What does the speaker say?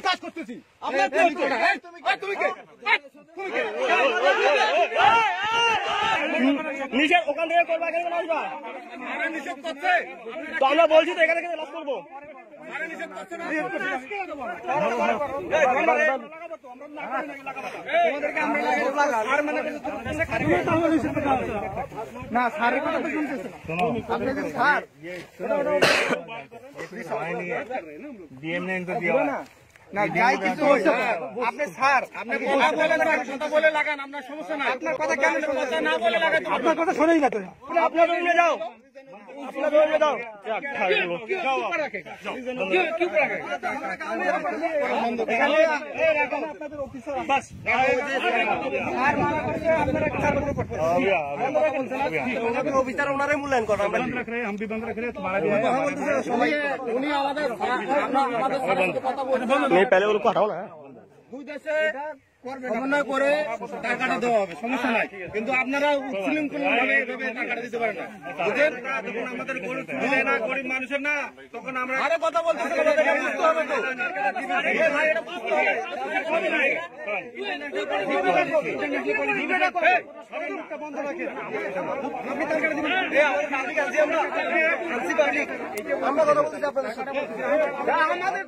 কাজ করতেছি নিষেধ ওখান থেকে করবো, এখানে কেন আসবা? নিষেধ করছে তো আমরা বলছি তো এখানে লস করবো। নিষেধ করছে না স্যারের কথা তো শুনতেছে আপনি যদি স্যার না যাই কিছু হচ্ছে আপনি স্যার আপনি কথা বলে লাগান আপনার সমস্যা নাই আপনার কথা কেন কথা না বলে লাগান আপনার কথা শোনেই না তো আপনার নিয়ে যাও, আপনার নিয়ে যাও। অফিসার ওনারাই মূল্যায়ন করেন উনি আমাদের কথা বলছেন पहले उनको हटाओ ना। দুই দেশে সমন্বয় করে টাকাটা দেওয়া হবে, সমস্যা নাই, কিন্তু আপনারা উচ্ছৃঙ্খল ভাবে এভাবে টাকাটা দিতে পারেন না, বুঝলেন? তখন আমাদের গরিব মানুষের না, তখন আমরা আরে কথা বলতেছি বুঝতে হবে তো ভাই, এটা বুঝতে হবে। বন্ধ রাখেন আপনি টাকাটা দিবেন আমরা কথা বলতেছি আপনাদের সাথে আমাদের